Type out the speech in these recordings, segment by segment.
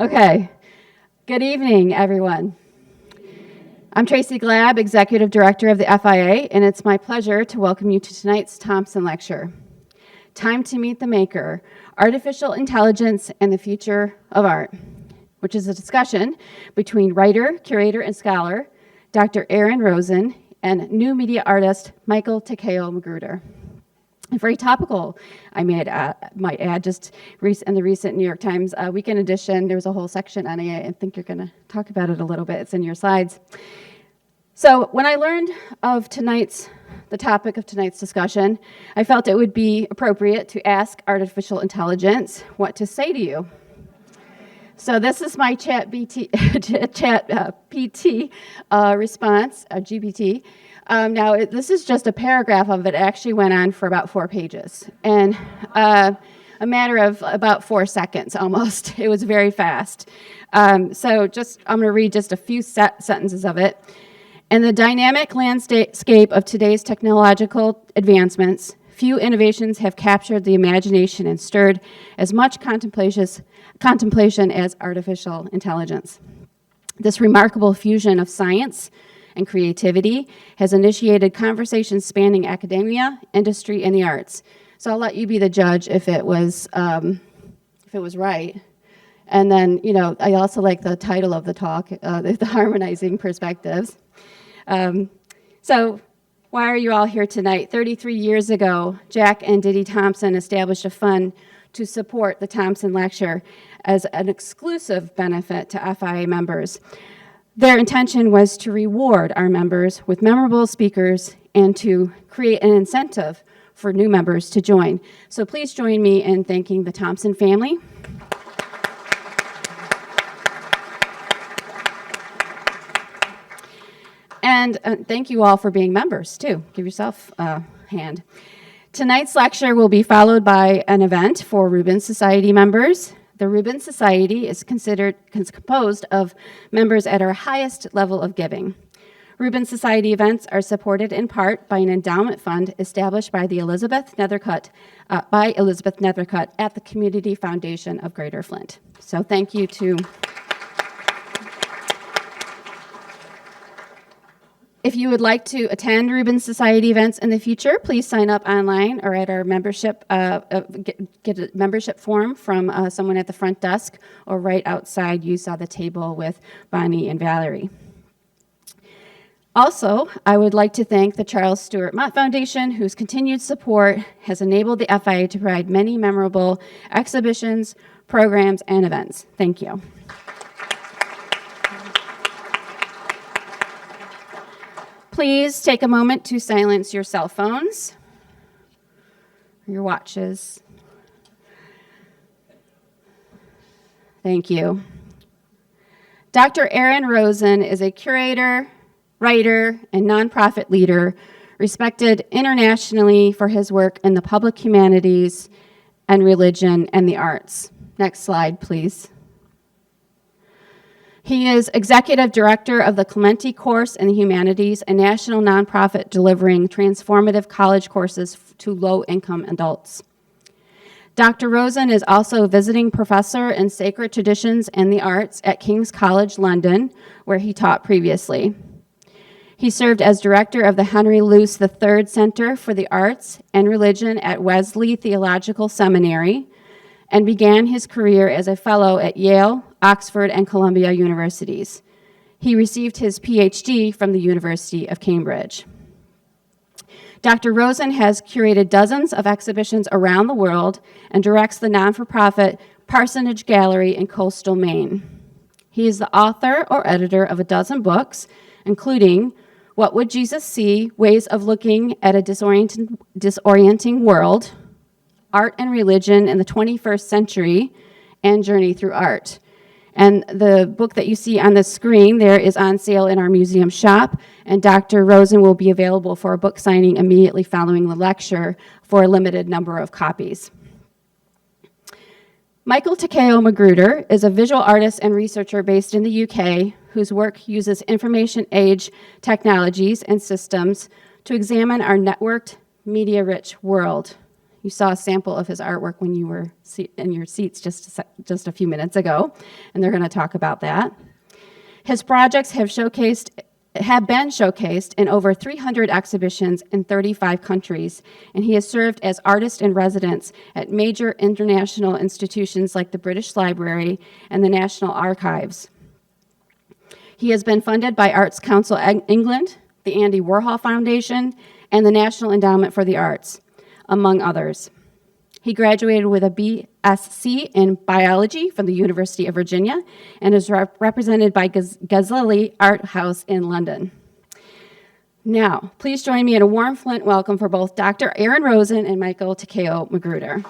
Okay. Good evening, everyone. I'm Tracy Glab, Executive Director of the FIA, and it's my pleasure to welcome you to tonight's Thompson Lecture, Time to Meet the Maker, Artificial Intelligence and the Future of Art, which is a discussion between writer, curator, and scholar, Dr. Aaron Rosen, and new media artist, Michael Takeo Magruder. Very topical, I might add, just in the recent New York Times weekend edition, there was a whole section on it. I think you're going to talk about it a little bit. It's in your slides. So when I learned of the topic of tonight's discussion, I felt it would be appropriate to ask artificial intelligence what to say to you. So this is my chat PT response, GPT. Now, this is just a paragraph of it. It actually went on for about 4 pages. And a matter of about 4 seconds, almost. It was very fast. I'm going to read just a few sentences of it. In the dynamic landscape of today's technological advancements, few innovations have captured the imagination and stirred as much contemplation as artificial intelligence. This remarkable fusion of science and creativity has initiated conversations spanning academia, industry, and the arts. So I'll let you be the judge if it was right. And then, I also like the title of the talk, the Harmonizing Perspectives. So why are you all here tonight? 33 years ago, Jack and Diddy Thompson established a fund to support the Thompson Lecture as an exclusive benefit to FIA members. Their intention was to reward our members with memorable speakers and to create an incentive for new members to join. So please join me in thanking the Thompson family. And thank you all for being members, too. Give yourself a hand. Tonight's lecture will be followed by an event for Rubens Society members. The Rubens Society is composed of members at our highest level of giving. Rubens Society events are supported in part by an endowment fund established by Elizabeth Nethercutt at the Community Foundation of Greater Flint. So thank you to... If you would like to attend Rubens Society events in the future, please sign up online or at our membership, get a membership form from someone at the front desk, or right outside you saw the table with Bonnie and Valerie. Also, I would like to thank the Charles Stewart Mott Foundation, whose continued support has enabled the FIA to provide many memorable exhibitions, programs, and events. Thank you. Please take a moment to silence your cell phones, your watches. Thank you. Dr. Aaron Rosen is a curator, writer, and nonprofit leader, respected internationally for his work in the public humanities and religion and the arts. Next slide, please. He is Executive Director of the Clementi Course in the Humanities, a national nonprofit delivering transformative college courses to low-income adults. Dr. Rosen is also a visiting professor in sacred traditions and the arts at King's College London, where he taught previously. He served as director of the Henry Luce III Center for the Arts and Religion at Wesley Theological Seminary, and began his career as a fellow at Yale, Oxford, and Columbia universities. He received his PhD from the University of Cambridge. Dr. Rosen has curated dozens of exhibitions around the world and directs the non-for-profit Parsonage Gallery in coastal Maine. He is the author or editor of a dozen books, including What Would Jesus See? Ways of Looking at a Disorienting World, Art and Religion in the 21st Century, and Journey Through Art. And the book that you see on the screen there is on sale in our museum shop, and Dr. Rosen will be available for a book signing immediately following the lecture for a limited number of copies. Michael Takeo Magruder is a visual artist and researcher based in the UK whose work uses information age technologies and systems to examine our networked, media-rich world. You saw a sample of his artwork when you were in your seats just a few minutes ago, and they're going to talk about that. His projects have been showcased in over 300 exhibitions in 35 countries, and he has served as artist in residence at major international institutions like the British Library and the National Archives. He has been funded by Arts Council England, the Andy Warhol Foundation, and the National Endowment for the Arts, among others. He graduated with a BSc in biology from the University of Virginia and is represented by Ghazali Art House in London. Now, please join me in a warm Flint welcome for both Dr. Aaron Rosen and Michael Takeo Magruder.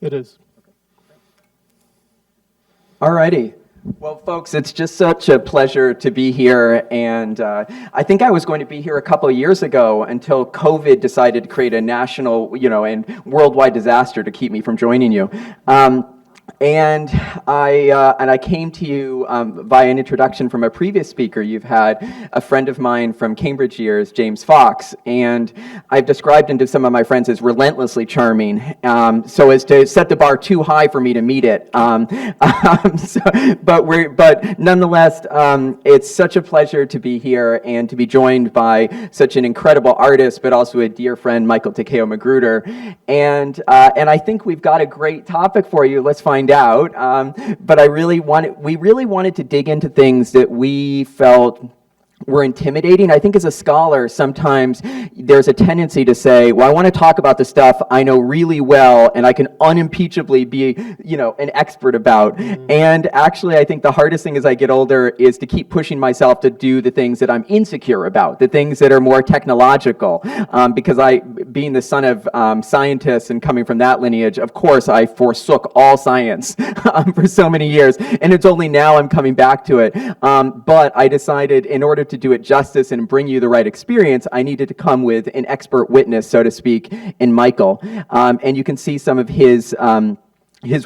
It is. All righty. Well, folks, it's just such a pleasure to be here, and I think I was going to be here a couple of years ago until COVID decided to create a national, and worldwide disaster to keep me from joining you. And I came to you via an introduction from a previous speaker. You've had a friend of mine from Cambridge years, James Fox, and I've described him to some of my friends as relentlessly charming, so as to set the bar too high for me to meet it. But nonetheless, it's such a pleasure to be here and to be joined by such an incredible artist, but also a dear friend, Michael Takeo Magruder, and I think we've got a great topic for you. Let's find out. But we really wanted to dig into things that we felt were intimidating. I think as a scholar, sometimes there's a tendency to say, well, I want to talk about the stuff I know really well and I can unimpeachably be, an expert about. Mm-hmm. And actually, I think the hardest thing as I get older is to keep pushing myself to do the things that I'm insecure about, the things that are more technological. Because being the son of scientists and coming from that lineage, of course, I forsook all science for so many years. And it's only now I'm coming back to it. But I decided in order to do it justice and bring you the right experience, I needed to come with an expert witness, so to speak, in Michael. And you can see some of his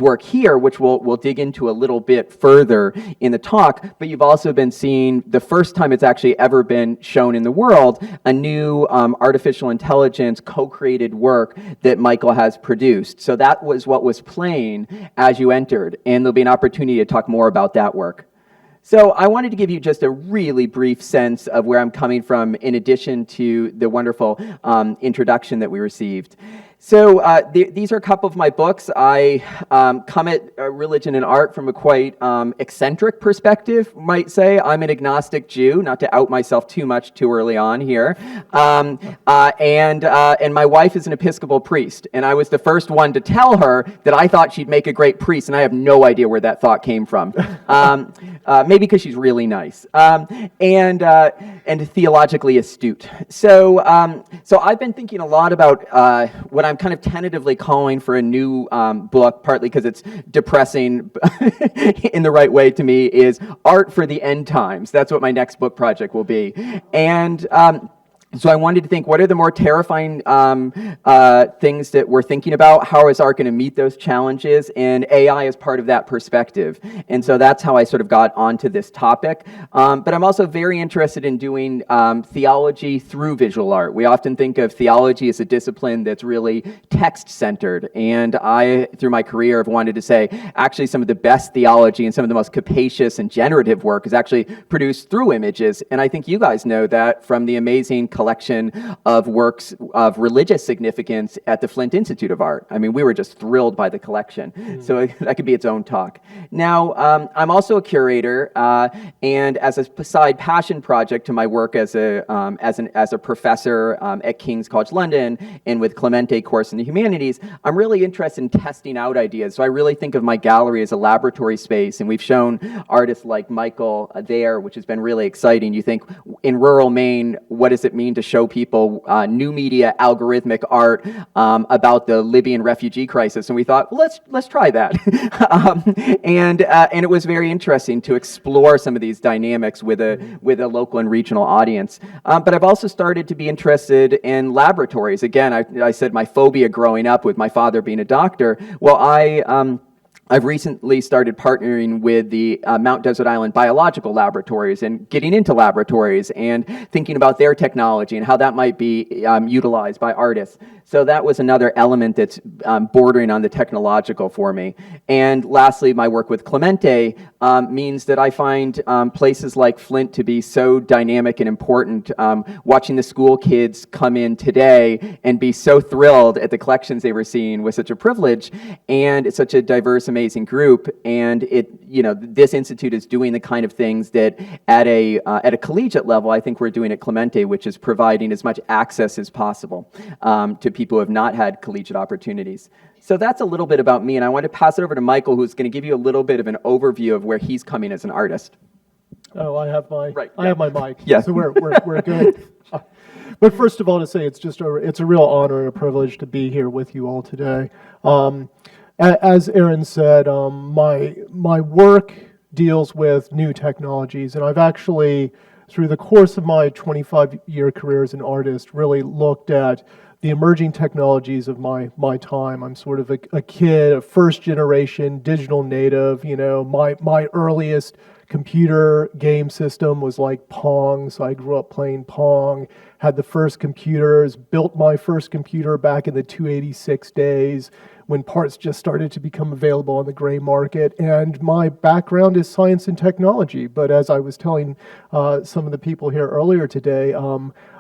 work here, which we'll dig into a little bit further in the talk, but you've also been seeing, the first time it's actually ever been shown in the world, a new artificial intelligence co-created work that Michael has produced. So that was what was playing as you entered, and there'll be an opportunity to talk more about that work. So I wanted to give you just a really brief sense of where I'm coming from in addition to the wonderful introduction that we received. So these are a couple of my books. I come at religion and art from a quite eccentric perspective, might say. I'm an agnostic Jew, not to out myself too much too early on here. And my wife is an Episcopal priest, and I was the first one to tell her that I thought she'd make a great priest, and I have no idea where that thought came from. Maybe because she's really nice and theologically astute. So I've been thinking a lot about what I'm kind of tentatively calling for a new book, partly because it's depressing in the right way to me, is Art for the End Times. That's what my next book project will be. And so I wanted to think, what are the more terrifying things that we're thinking about? How is art going to meet those challenges? And AI is part of that perspective. And so that's how I sort of got onto this topic. But I'm also very interested in doing theology through visual art. We often think of theology as a discipline that's really text-centered. And I, through my career, have wanted to say, actually, some of the best theology and some of the most capacious and generative work is actually produced through images. And I think you guys know that from the amazing collection of works of religious significance at the Flint Institute of Art. I mean, we were just thrilled by the collection. So that could be its own talk. Now, I'm also a curator, and as a side passion project to my work as a professor at King's College London and with Clemente course in the humanities, I'm really interested in testing out ideas. So I really think of my gallery as a laboratory space, and we've shown artists like Michael there, which has been really exciting. You think, in rural Maine, what does it mean screen to show people new media algorithmic art about the Libyan refugee crisis, and we thought, well, let's try that. And it was very interesting to explore some of these dynamics with a local and regional audience. But I've also started to be interested in laboratories. Again, I said my phobia growing up with my father being a doctor. Well, I've recently started partnering with the Mount Desert Island Biological Laboratories and getting into laboratories and thinking about their technology and how that might be utilized by artists. So that was another element that's bordering on the technological for me. And lastly, my work with Clemente means that I find places like Flint to be so dynamic and important. Watching the school kids come in today and be so thrilled at the collections they were seeing was such a privilege, and it's such a diverse, amazing group. And this institute is doing the kind of things that at a collegiate level, I think we're doing at Clemente, which is providing as much access as possible to people who have not had collegiate opportunities. So that's a little bit about me, and I want to pass it over to Michael, who's going to give you a little bit of an overview of where he's coming as an artist. Oh, I have my Right, I have my mic. Yeah. So we're good. But first of all, to say it's a real honor and a privilege to be here with you all today. As Aaron said, my work deals with new technologies, and I've actually, through the course of my 25-year career as an artist, really looked at the emerging technologies of my time. I'm sort of a kid, a first generation digital native. My earliest computer game system was like Pong, so I grew up playing Pong, had the first computers, built my first computer back in the 286 days when parts just started to become available on the gray market. And my background is science and technology, but as I was telling some of the people here earlier today,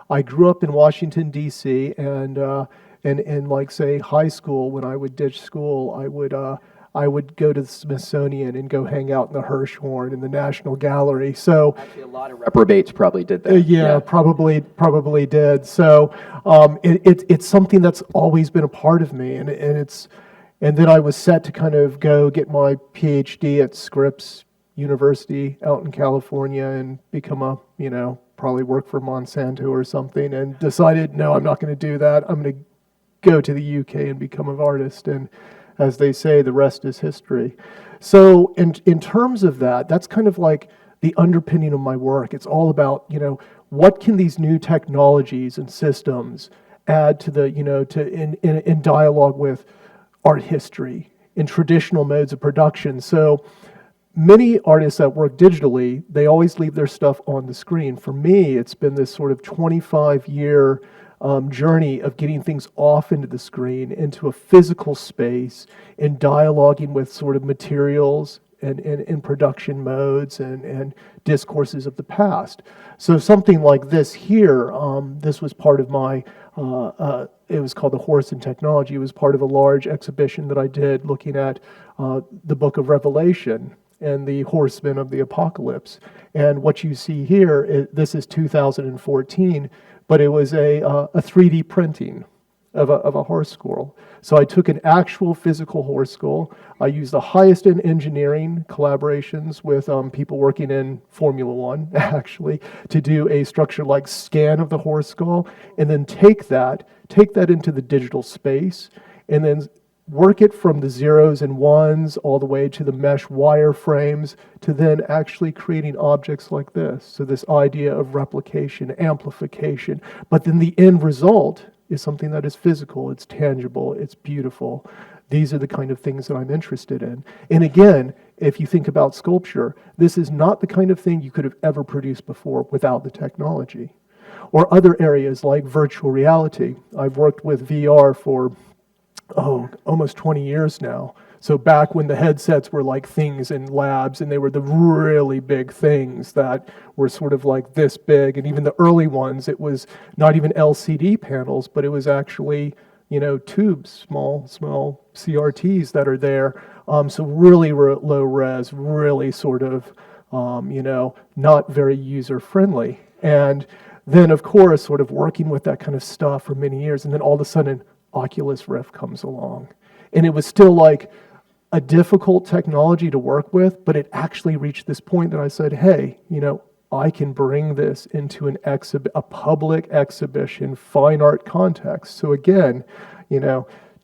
I grew up in Washington, D.C., and like, say, high school, when I would ditch school, I would go to the Smithsonian and go hang out in the Hirshhorn in the National Gallery. So Actually, a lot of reprobates probably did that. yeah, probably did. So it's something that's always been a part of me, and then I was set to kind of go get my PhD at Scripps University out in California and become probably work for Monsanto or something, and decided, no, I'm not going to do that. I'm going to go to the UK and become an artist. And as they say, the rest is history. So in terms of that, that's kind of like the underpinning of my work. It's all about, what can these new technologies and systems add to the, in dialogue with art history, in traditional modes of production. So many artists that work digitally, they always leave their stuff on the screen. For me, it's been this sort of 25-year journey of getting things off into the screen, into a physical space, and dialoguing with sort of materials and production modes and discourses of the past. So something like this here, this was part of my, it was called The Horse and Technology. It was part of a large exhibition that I did looking at the book of Revelation and the horsemen of the apocalypse. And what you see here, this is 2014, but it was a 3D printing of a horse skull. So I took an actual physical horse skull. I used the highest in engineering collaborations with people working in Formula One, actually, to do a structure-like scan of the horse skull, and then take that into the digital space, and then work it from the zeros and ones all the way to the mesh wire frames to then actually creating objects like this. So this idea of replication, amplification, but then the end result is something that is physical, it's tangible, it's beautiful. These are the kind of things that I'm interested in. And again, if you think about sculpture, this is not the kind of thing you could have ever produced before without the technology. Or other areas like virtual reality. I've worked with VR for almost 20 years now. So back when the headsets were like things in labs, and they were the really big things that were sort of like this big, and even the early ones, it was not even LCD panels, but it was actually, tubes, small CRTs that are there. So really low res, really sort of, not very user friendly. And then of course, sort of working with that kind of stuff for many years, and then all of a sudden, Oculus Rift comes along. And it was still like a difficult technology to work with, but it actually reached this point that I said, hey, I can bring this into a public exhibition, fine art context. So again,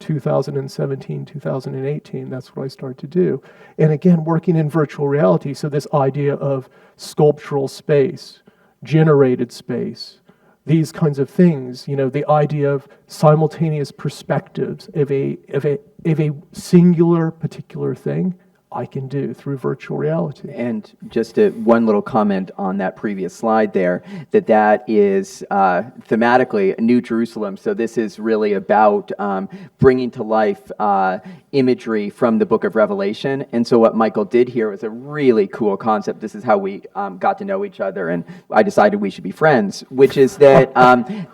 2017, 2018, that's what I started to do. And again, working in virtual reality, so this idea of sculptural space, generated space, these kinds of things, the idea of simultaneous perspectives of a singular particular thing, I can do through virtual reality. And just one little comment on that previous slide there, that is thematically New Jerusalem. So this is really about bringing to life imagery from the book of Revelation. And so what Michael did here was a really cool concept. This is how we got to know each other, and I decided we should be friends, which is that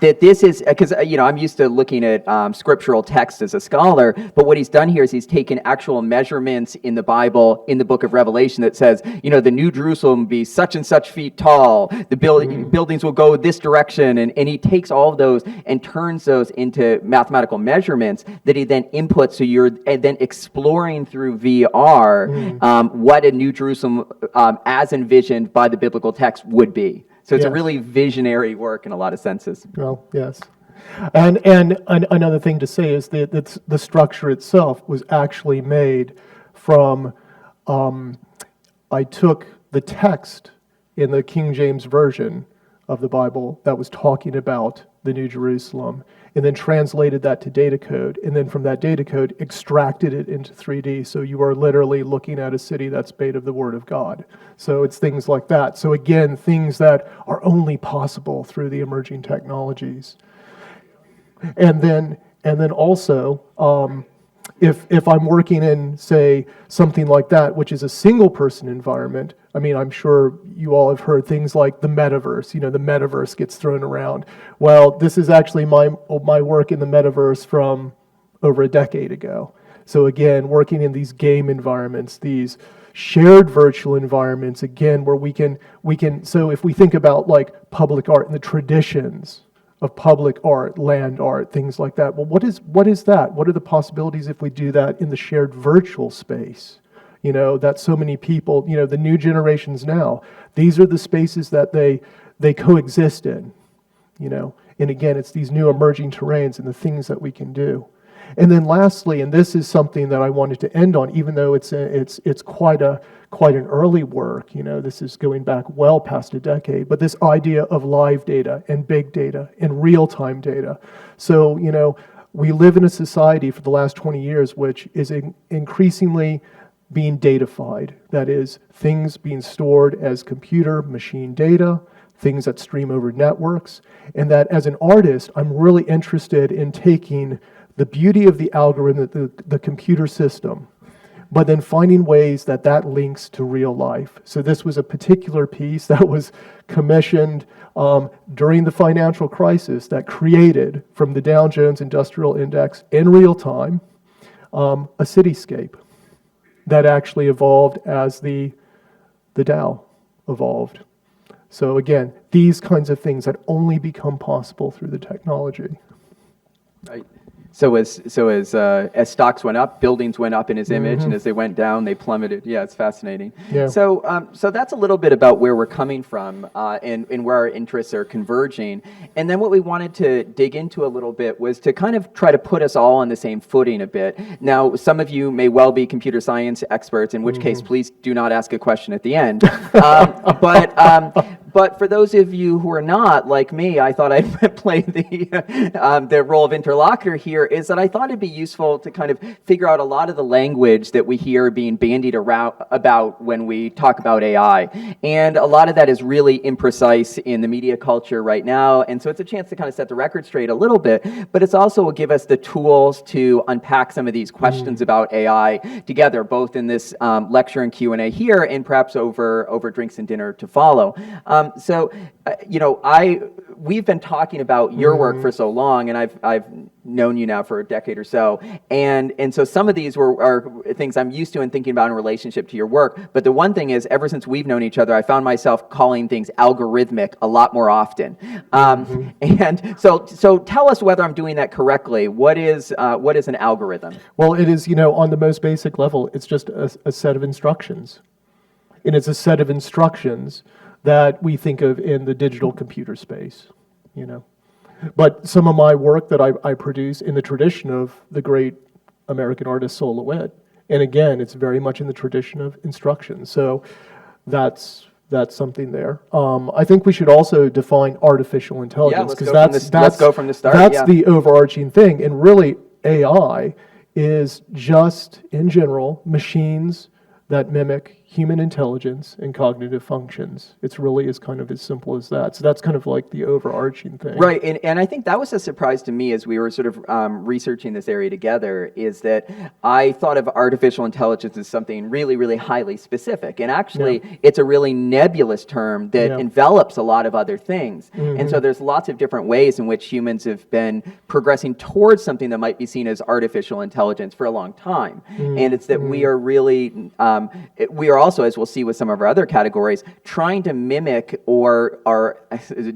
that this is, because I'm used to looking at scriptural text as a scholar, but what he's done here is he's taken actual measurements in the Bible, in the book of Revelation, that says, the New Jerusalem will be such and such feet tall, the buildings will go this direction, and he takes all of those and turns those into mathematical measurements that he then inputs, so you're then exploring through VR what a New Jerusalem as envisioned by the biblical text would be. So it's a really visionary work in a lot of senses. Well, yes. And another thing to say is that the structure itself was actually made from, I took the text in the King James Version of the Bible that was talking about the New Jerusalem, and then translated that to data code, and then from that data code extracted it into 3D, so you are literally looking at a city that's made of the Word of God. So it's things like that. So again, things that are only possible through the emerging technologies. And then also, if I'm working in, say, something like that, which is a single-person environment, I'm sure you all have heard things like the metaverse. The metaverse gets thrown around. Well, this is actually my work in the metaverse from over a decade ago. So again, working in these game environments, these shared virtual environments, again, where we can. So if we think about like public art and the traditions of public art, land art, things like that. Well, what is that? What are the possibilities if we do that in the shared virtual space? That so many people, the new generations now, these are the spaces that they coexist in, And again, it's these new emerging terrains and the things that we can do. And then lastly, and this is something that I wanted to end on, even though it's quite an early work, this is going back well past a decade, but this idea of live data and big data and real-time data. So, we live in a society for the last 20 years which is increasingly being datafied. That is, things being stored as computer machine data, things that stream over networks, and that as an artist, I'm really interested in taking the beauty of the algorithm, the computer system, but then finding ways that links to real life. So this was a particular piece that was commissioned during the financial crisis that created, from the Dow Jones Industrial Index in real time, a cityscape that actually evolved as the Dow evolved. So again, these kinds of things that only become possible through the technology. Right. So as stocks went up, buildings went up in his image, and as they went down, they plummeted. Yeah, it's fascinating. Yeah. So that's a little bit about where we're coming from and where our interests are converging. And then what we wanted to dig into a little bit was to kind of try to put us all on the same footing a bit. Now, some of you may well be computer science experts, in which case, please do not ask a question at the end. But for those of you who are not, like me, I thought I'd play the role of interlocutor here, is that I thought it'd be useful to kind of figure out a lot of the language that we hear being bandied around about when we talk about AI. And a lot of that is really imprecise in the media culture right now, and so it's a chance to kind of set the record straight a little bit, but it's also will give us the tools to unpack some of these questions about AI together, both in this lecture and Q&A here, and perhaps over drinks and dinner to follow. We've been talking about your work for so long, and I've known you now for a decade or so, and so some of these are things I'm used to and thinking about in relationship to your work. But the one thing is, ever since we've known each other, I found myself calling things algorithmic a lot more often. And so tell us whether I'm doing that correctly. What is an algorithm? Well, it is, on the most basic level, it's just a set of instructions. And it's a set of instructions that we think of in the digital computer space, you know. But some of my work that I produce in the tradition of the great American artist Sol LeWitt, and again, it's very much in the tradition of instruction. So that's something there. I think we should also define artificial intelligence, because let's go from the start. That's the overarching thing, and really AI is just, in general, machines that mimic human intelligence and cognitive functions. It's really is kind of as simple as that. So that's kind of like the overarching thing. Right, and I think that was a surprise to me as we were sort of researching this area together, is that I thought of artificial intelligence as something really, really highly specific. And actually, it's a really nebulous term that envelops a lot of other things. And so there's lots of different ways in which humans have been progressing towards something that might be seen as artificial intelligence for a long time. And it's that we are really, we are also, as we'll see with some of our other categories, trying to mimic or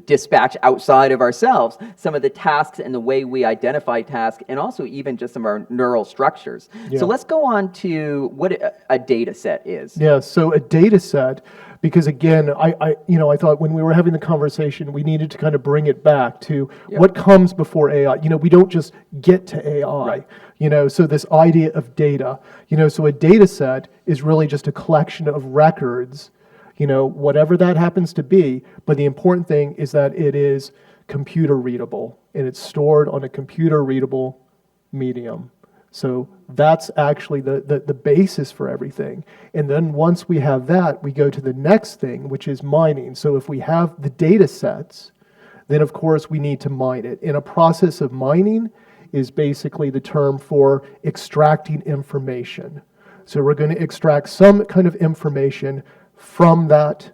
dispatch outside of ourselves some of the tasks and the way we identify tasks, and also even just some of our neural structures. So let's go on to what a data set is. Yeah, so a data set, because again, I thought when we were having the conversation, we needed to kind of bring it back to what comes before AI. We don't just get to AI. Right. So this idea of data, so a data set is really just a collection of records, whatever that happens to be. But the important thing is that it is computer readable, and it's stored on a computer readable medium. So that's actually the basis for everything. And then once we have that, we go to the next thing, which is mining. So if we have the data sets, then of course we need to mine it. And a process of mining is basically the term for extracting information. So we're going to extract some kind of information from that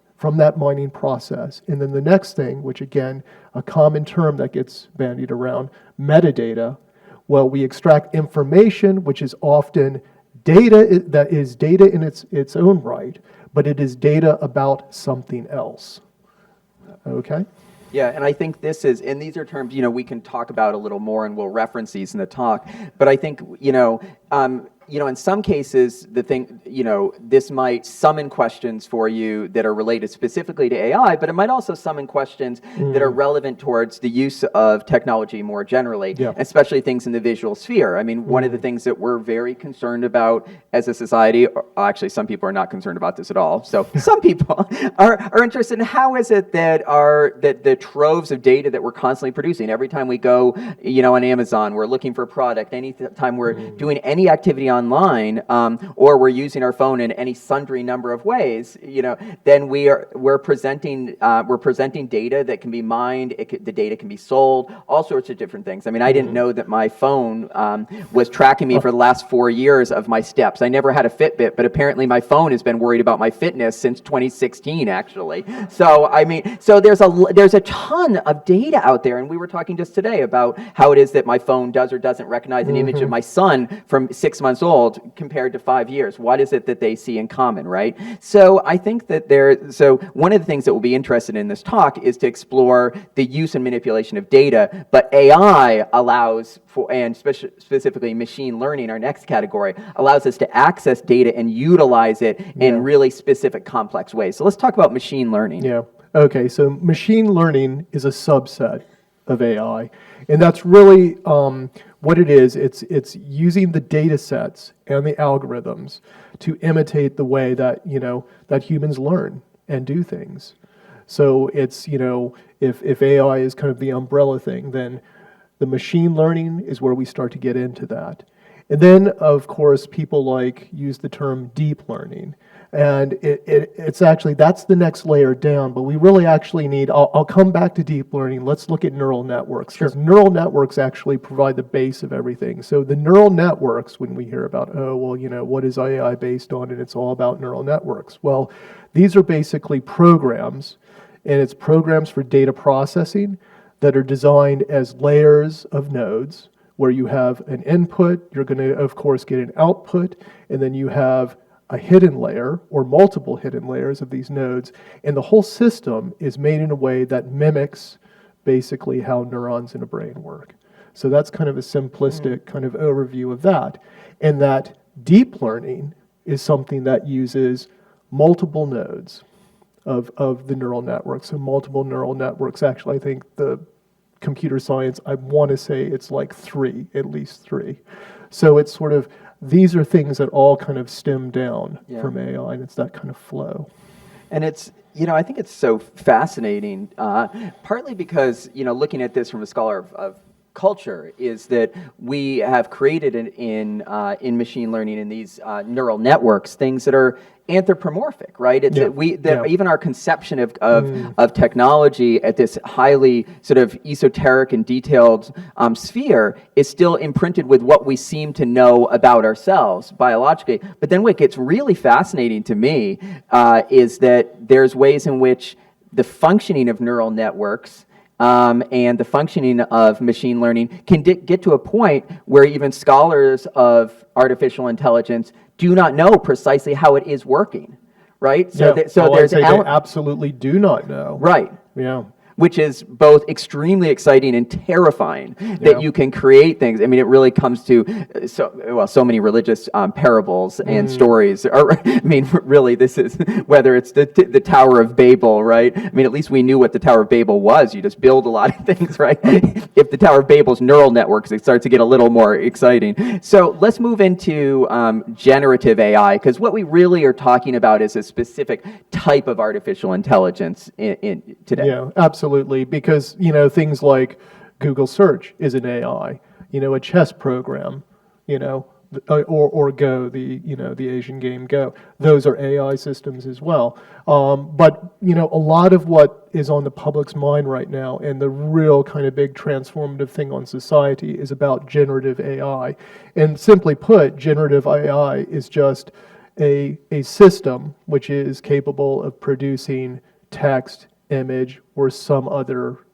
mining process. And then the next thing, which again, a common term that gets bandied around, metadata. Well, we extract information, which is often data that is data in its own right, but it is data about something else. Okay? Yeah, and I think this is, and these are terms, we can talk about a little more, and we'll reference these in the talk. But I think, in some cases, this might summon questions for you that are related specifically to AI, but it might also summon questions that are relevant towards the use of technology more generally, especially things in the visual sphere. I mean, one of the things that we're very concerned about as a society, actually some people are not concerned about this at all, so some people are interested in how is it that the troves of data that we're constantly producing, every time we go, on Amazon, we're looking for a product, anytime we're doing any activity online, or we're using our phone in any sundry number of ways, then we're presenting data that can be mined. The data can be sold, all sorts of different things. I mean, I didn't know that my phone was tracking me for the last 4 years of my steps. I never had a Fitbit, but apparently my phone has been worried about my fitness since 2016, actually. So I mean, there's a ton of data out there, and we were talking just today about how it is that my phone does or doesn't recognize an image of my son from 6 months old compared to 5 years. What is it that they see in common, right? So I think that one of the things that we'll be interested in this talk is to explore the use and manipulation of data, but AI allows for, and specifically machine learning, our next category, allows us to access data and utilize it in really specific, complex ways. So let's talk about machine learning. Yeah. Okay, so machine learning is a subset of AI, and that's really what it is. It's using the data sets and the algorithms to imitate the way that that humans learn and do things. So it's if AI is kind of the umbrella thing, then the machine learning is where we start to get into that. And then, of course, people use the term deep learning. And it's actually, that's the next layer down, but we really actually need, I'll come back to deep learning. Let's look at neural networks, because neural networks actually provide the base of everything. So the neural networks, when we hear about, what is AI based on, and it's all about neural networks. Well, these are basically programs, and it's programs for data processing that are designed as layers of nodes, where you have an input, you're going to, of course, get an output, and then you have a hidden layer or multiple hidden layers of these nodes, and the whole system is made in a way that mimics basically how neurons in a brain work. So that's kind of a simplistic kind of overview of that. And that deep learning is something that uses multiple nodes. of the neural networks. So multiple neural networks. Actually, I think the computer science, I want to say it's like three, at least three. So it's sort of, these are things that all kind of stem down from AI, and it's that kind of flow. And it's, I think it's so fascinating, partly because, looking at this from a scholar of culture, is that we have created in machine learning in these neural networks things that are anthropomorphic, right? It's even our conception of technology at this highly sort of esoteric and detailed sphere is still imprinted with what we seem to know about ourselves biologically. But then what gets really fascinating to me is that there's ways in which the functioning of neural networks and the functioning of machine learning can get to a point where even scholars of artificial intelligence do not know precisely how it is working, right? So there's they absolutely do not know. Right. Yeah. Which is both extremely exciting and terrifying that you can create things. I mean, it really comes to so many religious parables and stories. Really, this is whether it's the Tower of Babel, right? I mean, at least we knew what the Tower of Babel was. You just build a lot of things, right? If the Tower of Babel's neural networks, it starts to get a little more exciting. So let's move into generative AI, because what we really are talking about is a specific type of artificial intelligence in today. Yeah, absolutely. Because, things like Google search is an AI, a chess program, or Go, the Asian game Go. Those are AI systems as well. But, a lot of what is on the public's mind right now, and the real kind of big transformative thing on society, is about generative AI. And simply put, generative AI is just a system which is capable of producing text, image, or some other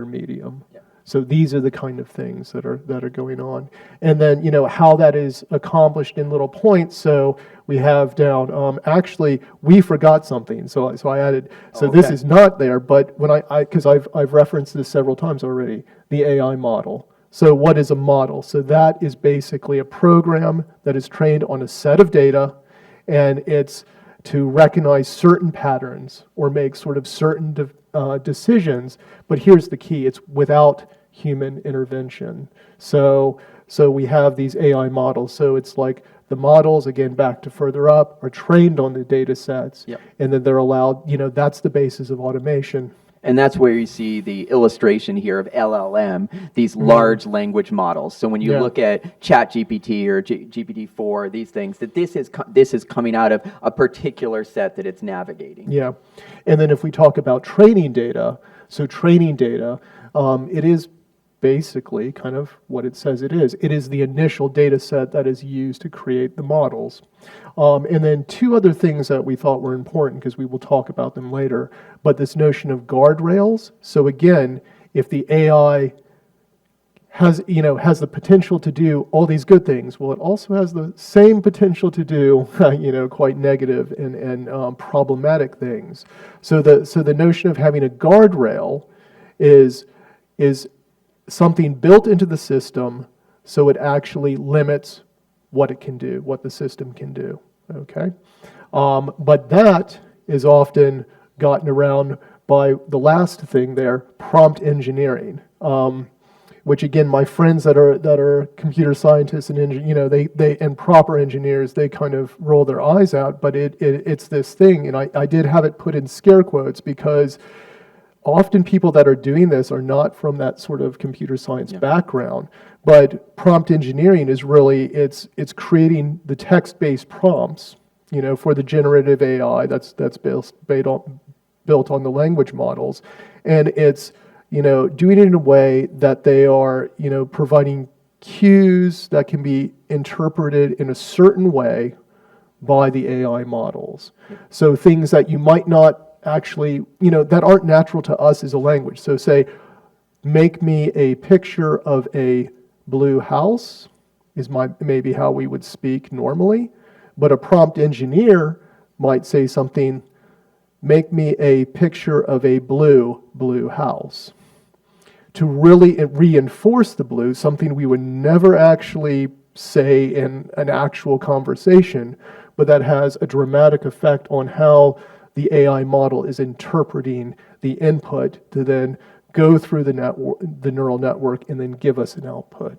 medium. So these are the kind of things that are going on. And then, how that is accomplished in little points. So we have down, actually, we forgot something. So I added, this is not there, but when because I've referenced this several times already, the AI model. So what is a model? So that is basically a program that is trained on a set of data, and it's to recognize certain patterns or make sort of certain decisions. But here's the key: it's without human intervention. So we have these AI models. So it's like the models, again, back to further up, are trained on the data sets, and then they're allowed, that's the basis of automation. And that's where you see the illustration here of LLM, these large language models. So when you look at ChatGPT or GPT-4, these things, that this is coming out of a particular set that it's navigating. Yeah. And then if we talk about training data, it is basically kind of what it says it is. It is the initial data set that is used to create the models. And then two other things that we thought were important, because we will talk about them later, but this notion of guardrails. So again, if the AI has the potential to do all these good things, well, it also has the same potential to do quite negative and problematic things. So the notion of having a guardrail is something built into the system so it actually limits what it can do, what the system can do, okay? But that is often gotten around by the last thing there, prompt engineering, which again, my friends that are computer scientists and they and proper engineers, they kind of roll their eyes out, but it's this thing, and I did have it put in scare quotes, because often people that are doing this are not from that sort of computer science background, but prompt engineering is really, it's creating the text-based prompts, for the generative AI that's built on the language models, and it's doing it in a way that they are providing cues that can be interpreted in a certain way by the AI models. So things that you might not actually, that aren't natural to us as a language. So say, make me a picture of a blue house is maybe how we would speak normally, but a prompt engineer might say something, make me a picture of a blue house. To really reinforce the blue, something we would never actually say in an actual conversation, but that has a dramatic effect on how the AI model is interpreting the input to then go through the neural network and then give us an output.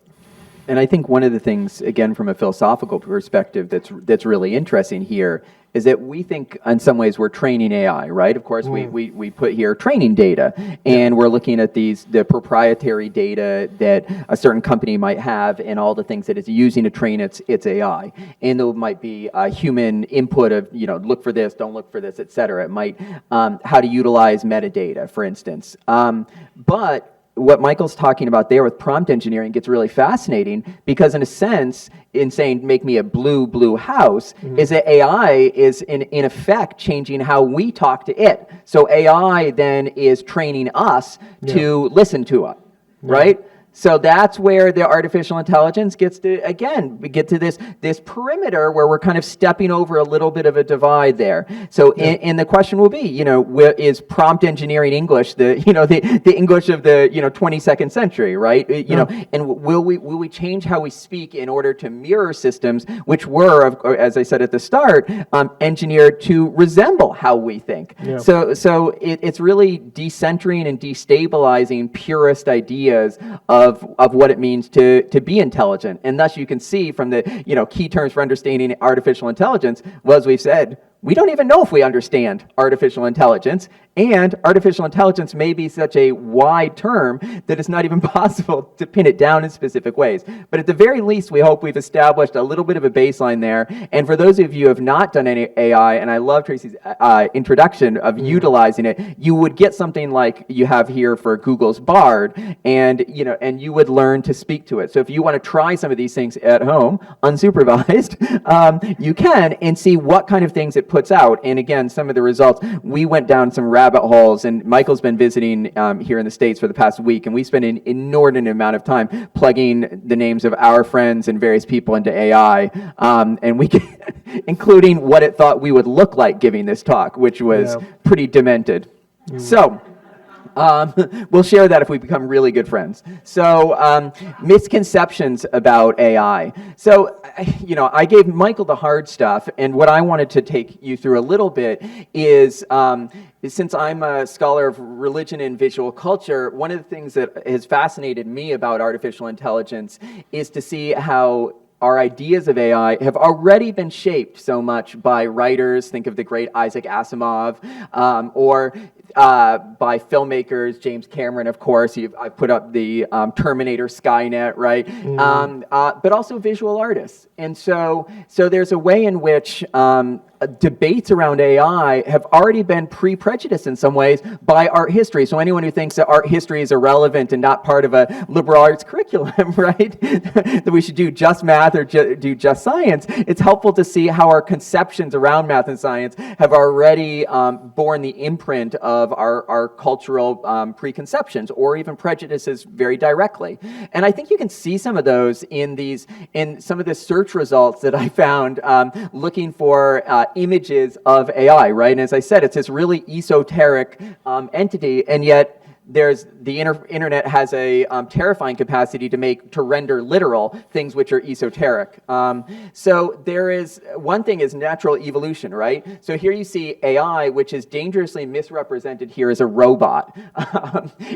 And I think one of the things, again, from a philosophical perspective, that's really interesting here is that we think, in some ways, we're training AI, right? Of course, we put here training data, and we're looking at the proprietary data that a certain company might have, and all the things that it's using to train its AI. And there might be a human input of, look for this, don't look for this, et cetera. It might how to utilize metadata, for instance. But what Michael's talking about there with prompt engineering gets really fascinating, because in a sense, in saying make me a blue house, is that AI is in effect changing how we talk to it. So AI then is training us to listen to it, right? So that's where the artificial intelligence gets to, again, we get to this perimeter where we're kind of stepping over a little bit of a divide there. So, and the question will be, is prompt engineering English the English of the 22nd century, right? And will we change how we speak in order to mirror systems which were, as I said at the start, engineered to resemble how we think? Yeah. So it's really decentering and destabilizing purist ideas of what it means to be intelligent. And thus you can see from the key terms for understanding artificial intelligence, well, as we've said, we don't even know if we understand artificial intelligence, and artificial intelligence may be such a wide term that it's not even possible to pin it down in specific ways. But at the very least, we hope we've established a little bit of a baseline there. And for those of you who have not done any AI, and I love Tracy's introduction of utilizing it, you would get something like you have here for Google's Bard, and you would learn to speak to it. So if you want to try some of these things at home, unsupervised, you can, and see what kind of things it puts out. And again, some of the results, we went down some rabbit holes, and Michael's been visiting here in the States for the past week, and we spent an inordinate amount of time plugging the names of our friends and various people into AI, and we including what it thought we would look like giving this talk, which was pretty demented. So we'll share that if we become really good friends. So misconceptions about AI. So, I gave Michael the hard stuff, and what I wanted to take you through a little bit is since I'm a scholar of religion and visual culture, one of the things that has fascinated me about artificial intelligence is to see how our ideas of AI have already been shaped so much by writers. Think of the great Isaac Asimov, or by filmmakers, James Cameron, of course. I put up the Terminator, Skynet, right? But also visual artists. And so there's a way in which debates around AI have already been pre-prejudiced in some ways by art history. So anyone who thinks that art history is irrelevant and not part of a liberal arts curriculum, right, that we should do just math or do just science, it's helpful to see how our conceptions around math and science have already borne the imprint of our cultural preconceptions or even prejudices very directly. And I think you can see some of those in some of the search results that I found looking for images of AI, right? And as I said, it's this really esoteric entity, and yet the internet has a terrifying capacity to render literal things which are esoteric. So there is one thing is natural evolution, right? So here you see AI, which is dangerously misrepresented here as a robot,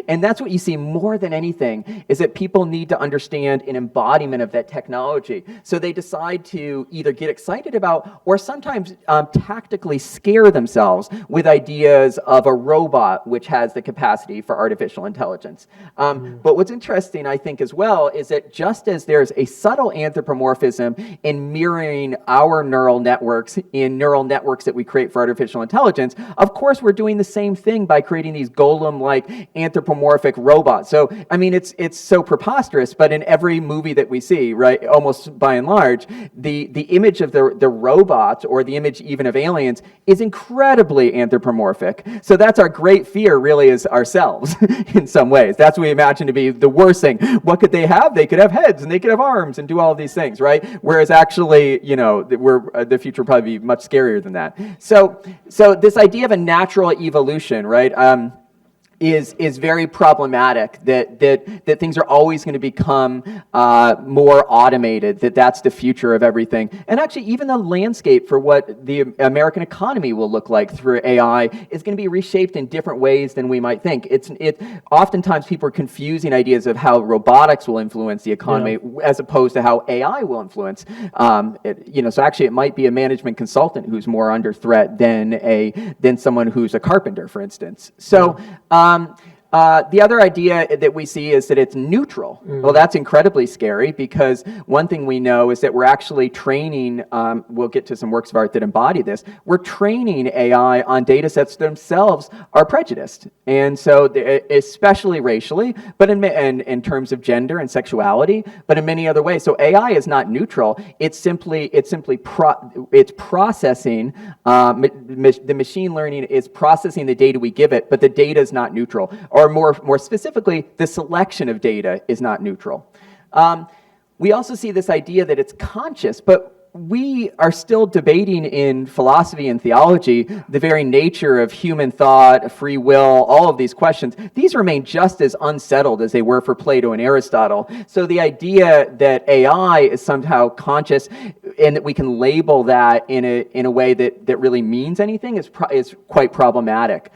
and that's what you see more than anything is that people need to understand an embodiment of that technology. So they decide to either get excited about or sometimes tactically scare themselves with ideas of a robot which has the capacity for artificial intelligence. But what's interesting, I think, as well, is that just as there's a subtle anthropomorphism in mirroring our neural networks in neural networks that we create for artificial intelligence, of course we're doing the same thing by creating these golem-like anthropomorphic robots. So, I mean, it's so preposterous, but in every movie that we see, right, almost by and large, the image of the robots or the image even of aliens is incredibly anthropomorphic. So that's our great fear, really, is ourselves in some ways. That's what we imagine to be the worst thing. What could they have? They could have heads and they could have arms and do all of these things, right? Whereas actually, the future will probably be much scarier than that. So this idea of a natural evolution, right? is very problematic, that things are always going to become more automated, that's the future of everything. And actually, even the landscape for what the American economy will look like through AI is going to be reshaped in different ways than we might think. Oftentimes people are confusing ideas of how robotics will influence the economy as opposed to how AI will influence. So actually it might be a management consultant who's more under threat than someone who's a carpenter, for instance. So the other idea that we see is that it's neutral. Well, that's incredibly scary, because one thing we know is that we're actually training, we'll get to some works of art that embody this, we're training AI on data sets that themselves are prejudiced. And so, especially racially, but in terms of gender and sexuality, but in many other ways. So AI is not neutral. It's processing, the machine learning is processing the data we give it, but the data is not neutral. Or more specifically, the selection of data is not neutral. We also see this idea that it's conscious, but we are still debating in philosophy and theology the very nature of human thought, free will, all of these questions. These remain just as unsettled as they were for Plato and Aristotle. So the idea that AI is somehow conscious and that we can label that in a way that really means anything is quite problematic.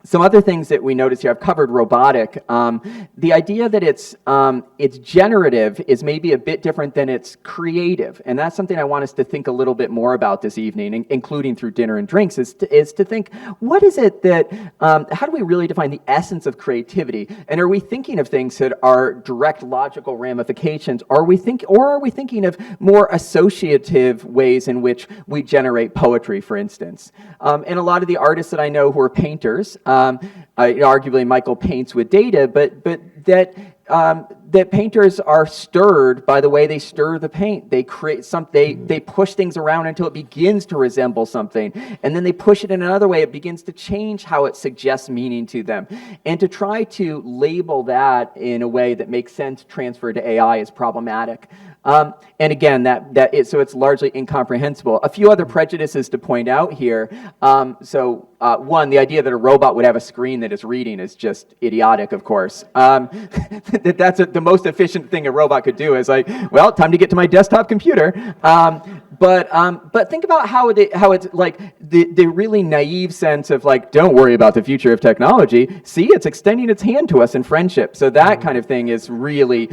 Some other things that we notice here, I've covered robotic. The idea that it's generative is maybe a bit different than it's creative. And that's something I want us to think a little bit more about this evening, including through dinner and drinks, is to think, what is it that, how do we really define the essence of creativity? And are we thinking of things that are direct logical ramifications? Or are we thinking of more associative ways in which we generate poetry, for instance? And a lot of the artists that I know who are painters, arguably Michael paints with data, but that painters are stirred by the way they stir the paint. They create they push things around until it begins to resemble something, and then they push it in another way. It begins to change how it suggests meaning to them. And to try to label that in a way that makes sense transferred to AI is problematic. And again, so it's largely incomprehensible. A few other prejudices to point out here. One, the idea that a robot would have a screen that is reading is just idiotic, of course. That's the most efficient thing a robot could do is like, well, time to get to my desktop computer. But think about how it's like the really naive sense of like, don't worry about the future of technology. See, it's extending its hand to us in friendship. So that kind of thing is really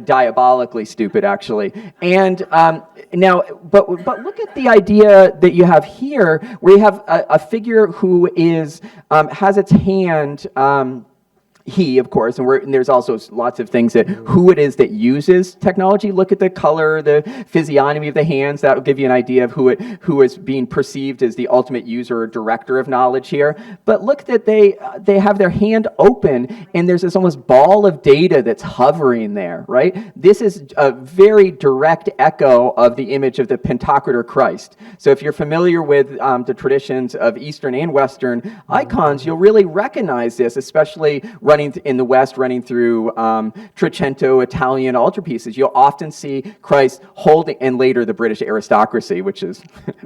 diabolically stupid, actually. And now, but look at the idea that you have here, where you have a figure who has its hand. He, of course, and there's also lots of things that who it is that uses technology. Look at the color, the physiognomy of the hands. That will give you an idea of who is being perceived as the ultimate user or director of knowledge here. But look that they have their hand open, and there's this almost ball of data that's hovering there, right? This is a very direct echo of the image of the Pantocrator Christ. So if you're familiar with the traditions of Eastern and Western icons, you'll really recognize this, especially in the West, running through Trecento Italian altarpieces. You'll often see Christ holding, and later the British aristocracy, which is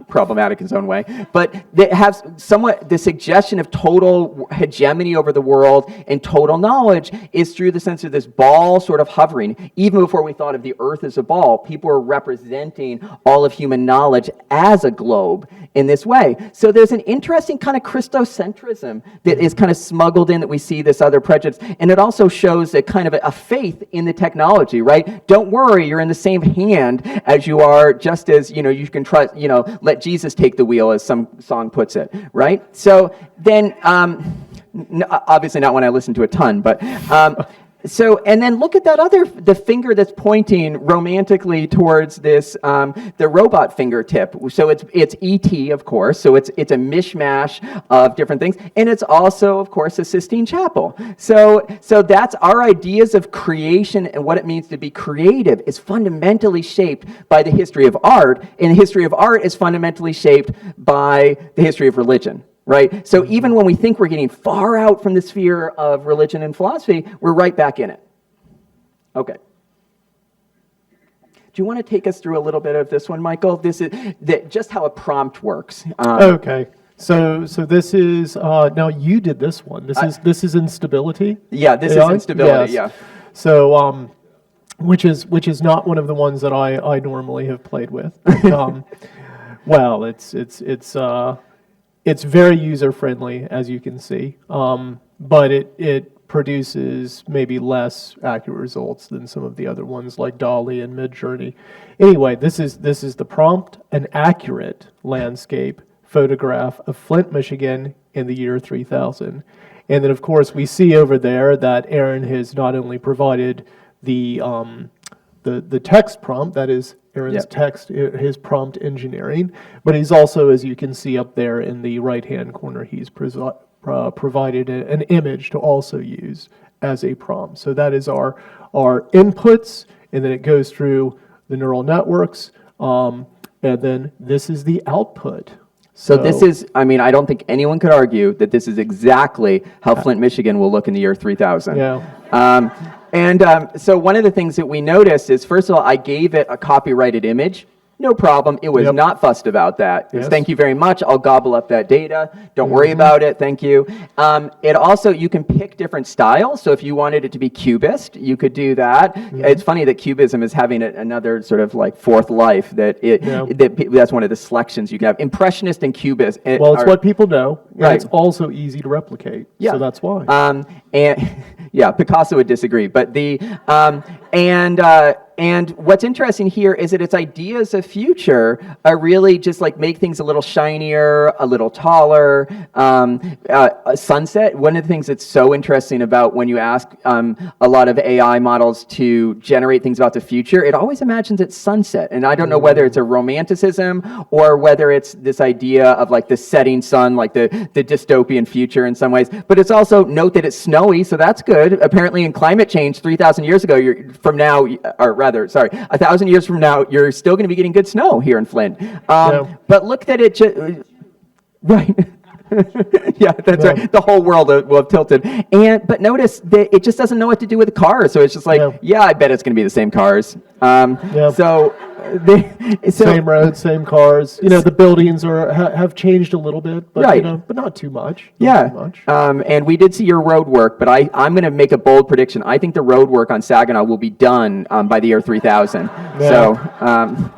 problematic in its own way, but they have somewhat the suggestion of total hegemony over the world and total knowledge is through the sense of this ball sort of hovering. Even before we thought of the earth as a ball, people are representing all of human knowledge as a globe in this way. So there's an interesting kind of Christocentrism that is kind of smuggled in, that we see this other prejudice. And it also shows a kind of a faith in the technology, right? Don't worry, you're in the same hand as you are, just as, you can trust, let Jesus take the wheel, as some song puts it, right? So then, obviously not when I listen to a ton, but... and then look at the finger that's pointing romantically towards this, the robot fingertip. So it's ET, of course. So it's a mishmash of different things, and it's also, of course, a Sistine Chapel. So that's our ideas of creation, and what it means to be creative is fundamentally shaped by the history of art, and the history of art is fundamentally shaped by the history of religion. Right? So even when we think we're getting far out from the sphere of religion and philosophy, we're right back in it. Okay. Do you want to take us through a little bit of this one, Michael? This is just how a prompt works. Okay. So this is now you did this one. This is instability. Yeah, this is AI? instability, Yes. yeah. So which is not one of the ones that I normally have played with. Well, it's very user friendly, as you can see, but it produces maybe less accurate results than some of the other ones like Dolly and Midjourney. Anyway, this is the prompt: an accurate landscape photograph of Flint, Michigan in the year 3000. And then, of course, we see over there that Aaron has not only provided the text prompt, that is Aaron's Yep. text, his prompt engineering, but he's also, as you can see up there in the right-hand corner, he's provided an image to also use as a prompt. So that is our inputs, and then it goes through the neural networks, and then this is the output. So this is, I mean, I don't think anyone could argue that this is exactly how Flint, Michigan will look in the year 3000. Yeah. So one of the things that we noticed is, first of all, I gave it a copyrighted image. No problem. It was Yep. not fussed about that. Yes. Thank you very much. I'll gobble up that data. Don't worry about it. Thank you. It also, you can pick different styles. So if you wanted it to be cubist, you could do that. It's funny that cubism is having another sort of like fourth life. That's one of the selections you can have. Impressionist and cubist. Well, it's what people know, and Right. it's also easy to replicate. Yeah. So that's why. And yeah, Picasso would disagree. But and what's interesting here is that its ideas of future are really just like make things a little shinier, a little taller. A sunset. One of the things that's so interesting about when you ask a lot of AI models to generate things about the future, it always imagines it's sunset. And I don't know whether it's a romanticism or whether it's this idea of like the setting sun, like the dystopian future in some ways. But it's also note that it's snowy, so that's good. Apparently in climate change 3,000 years ago, 1,000 years from now, you're still going to be getting good snow here in Flint. But look that it right. Yeah, that's right. The whole world will have tilted. But notice that it just doesn't know what to do with the cars. So it's just like, I bet it's going to be the same cars. So same roads, same cars. The buildings have changed a little bit, but right. But not too much. Yeah. Too much. And we did see your road work, but I'm going to make a bold prediction. I think the road work on Saginaw will be done by the year 3000. Yeah.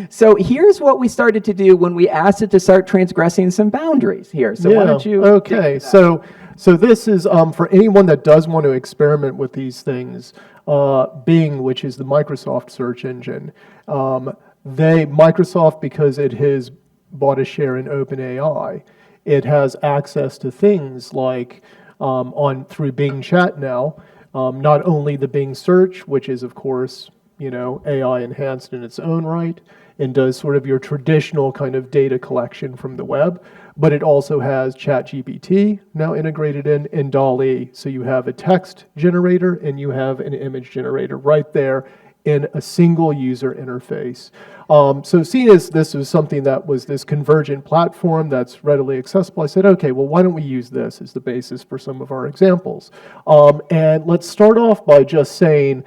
So here's what we started to do when we asked it to start transgressing some boundaries here. So why don't you? Okay. So this is for anyone that does want to experiment with these things. Bing, which is the Microsoft search engine, Microsoft, because it has bought a share in OpenAI, it has access to things like through Bing Chat now. Not only the Bing search, which is of course AI enhanced in its own right and does sort of your traditional kind of data collection from the web, but it also has ChatGPT now integrated in DALL-E. So you have a text generator and you have an image generator right there in a single user interface. So seeing as this was something that was this convergent platform that's readily accessible, I said, okay, well, why don't we use this as the basis for some of our examples? And let's start off by just saying,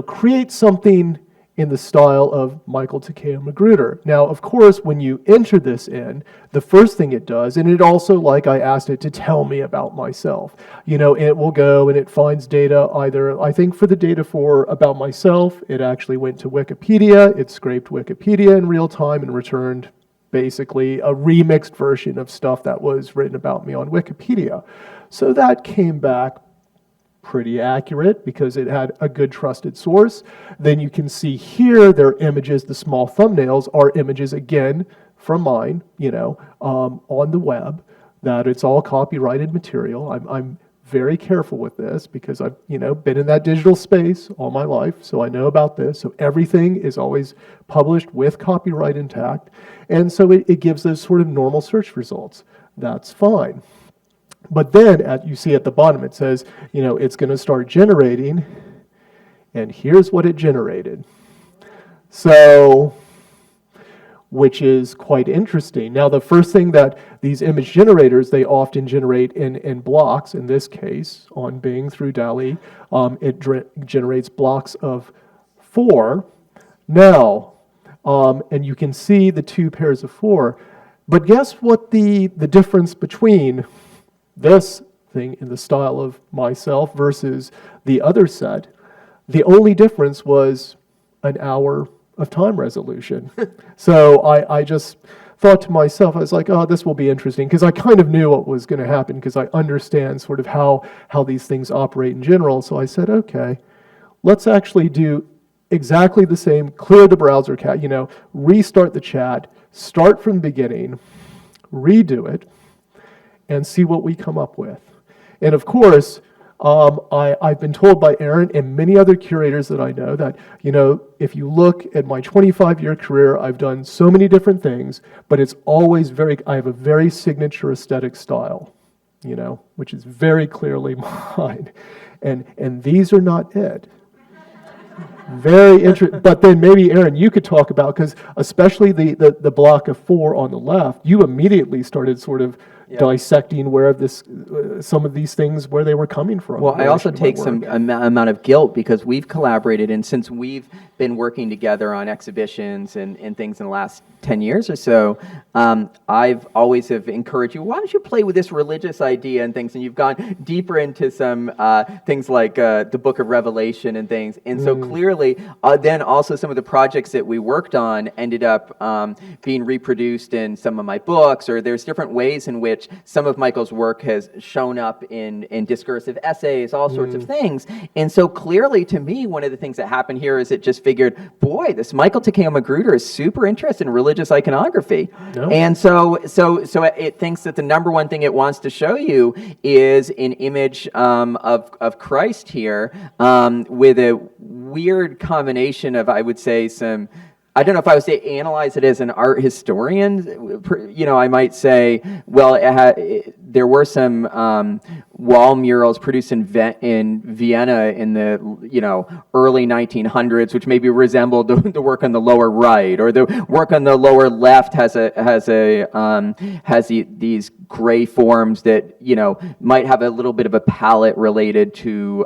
create something in the style of Michael Takeo Magruder. Now, of course, when you enter this in, the first thing it does, and it also, like I asked it to tell me about myself, it will go and it finds data either, I think for the data for about myself, it actually went to Wikipedia, it scraped Wikipedia in real time and returned basically a remixed version of stuff that was written about me on Wikipedia. So that came back pretty accurate because it had a good trusted source. Then you can see here their images, the small thumbnails are images again from mine, on the web, that it's all copyrighted material. I'm very careful with this because I've been in that digital space all my life, so I know about this. So everything is always published with copyright intact, and so it gives those sort of normal search results. That's fine. But then you see at the bottom it says, it's going to start generating, and here's what it generated. So, which is quite interesting. Now, the first thing that these image generators, they often generate in blocks. In this case, on Bing through DALL-E, it generates blocks of 4. Now, and you can see the 2 pairs of 4, but guess what the difference between this thing in the style of myself versus the other set? The only difference was an hour of time resolution. So I just thought to myself, I was like, oh, this will be interesting, because I kind of knew what was going to happen, because I understand sort of how these things operate in general. So I said, okay, let's actually do exactly the same, clear the browser restart the chat, start from the beginning, redo it, and see what we come up with. And of course, I've been told by Aaron and many other curators that I know that, if you look at my 25-year career, I've done so many different things, but it's always I have a very signature aesthetic style, which is very clearly mine. And these are not it. Very interesting. But then maybe, Aaron, you could talk about, because especially the block of 4 on the left, you immediately started sort of dissecting where some of these things, where they were coming from. Well, I also take some amount of guilt, because we've collaborated, and since we've been working together on exhibitions and things in the last 10 years or so, I've always have encouraged you, why don't you play with this religious idea and things, and you've gone deeper into some things like the Book of Revelation and things, and so clearly then also some of the projects that we worked on ended up being reproduced in some of my books, or there's different ways in which some of Michael's work has shown up in discursive essays, all sorts of things. And so clearly to me, one of the things that happened here is it just figured, boy, this Michael Takeo Magruder is super interested in religious iconography. Yep. And so it thinks that the number one thing it wants to show you is an image of Christ here, with a weird combination of, I would say, I don't know if I would say analyze it as an art historian. I might say, well, there were some wall murals produced in Vienna in the early 1900s, which maybe resembled the work on the lower right, or the work on the lower left has these gray forms that might have a little bit of a palette related to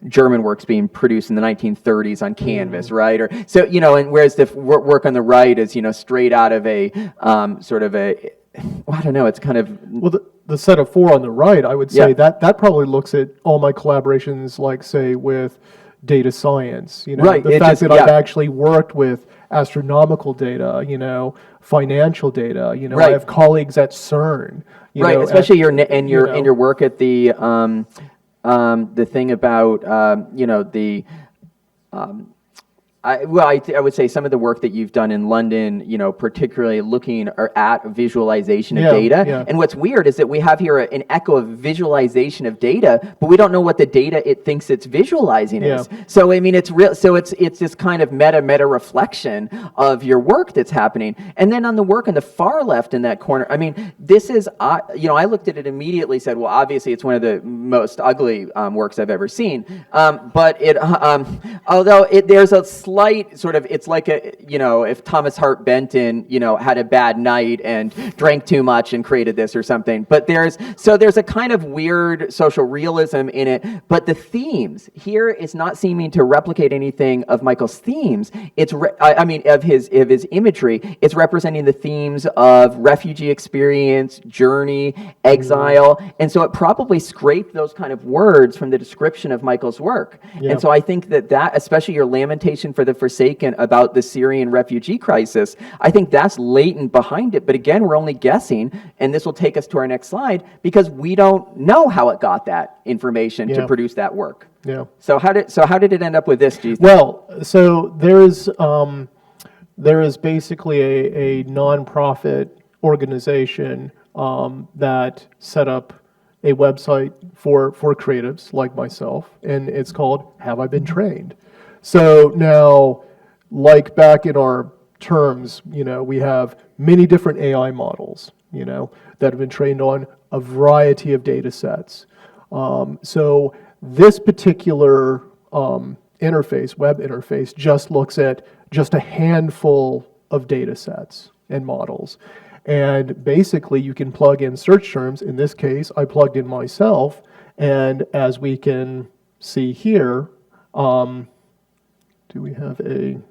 German works being produced in the 1930s on canvas, right? Or so and whereas the work on the right is straight out of a sort of a, well, I don't know, it's kind of... Well, the set of 4 on the right, I would say that probably looks at all my collaborations, like, say, with data science. Right. The fact that I've actually worked with astronomical data, financial data. Right. I have colleagues at CERN. Right, especially your work at the thing about, I would say some of the work that you've done in London, particularly looking at visualization of data. Yeah. And what's weird is that we have here an echo of visualization of data, but we don't know what the data it thinks it's visualizing is. So I mean, it's real. So it's this kind of meta reflection of your work that's happening. And then on the work on the far left in that corner, I mean, this is I looked at it immediately, said, well, obviously it's one of the most ugly works I've ever seen. But it, although there's a slight sort of, it's like if Thomas Hart Benton, had a bad night and drank too much and created this or something. But there's a kind of weird social realism in it. But the themes here is not seeming to replicate anything of Michael's themes. It's of his imagery. It's representing the themes of refugee experience, journey, exile, and so it probably scraped those kind of words from the description of Michael's work. And so I think that especially your lamentation for the Forsaken about the Syrian refugee crisis, I think that's latent behind it. But again, we're only guessing, and this will take us to our next slide, because we don't know how it got that information to produce that work. Yeah. So how did it end up with this, do you think? Well, so there is basically a nonprofit organization that set up a website for creatives like myself, and it's called Have I Been Trained? So now, like back in our terms, we have many different AI models, that have been trained on a variety of data sets. So this particular interface, web interface, just looks at just a handful of data sets and models. And basically, you can plug in search terms. In this case, I plugged in myself, and as we can see here, do we have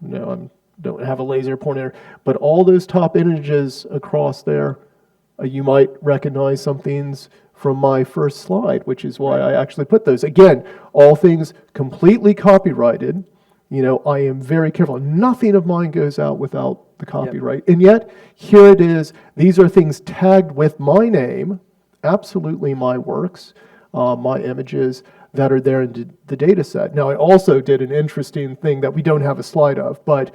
no, don't have a laser pointer, but all those top images across there, you might recognize some things from my first slide, which is why I actually put those. Again, all things completely copyrighted. I am very careful. Nothing of mine goes out without the copyright. And yet, here it is. These are things tagged with my name, absolutely my works, my images that are there in the data set. Now, I also did an interesting thing that we don't have a slide of, but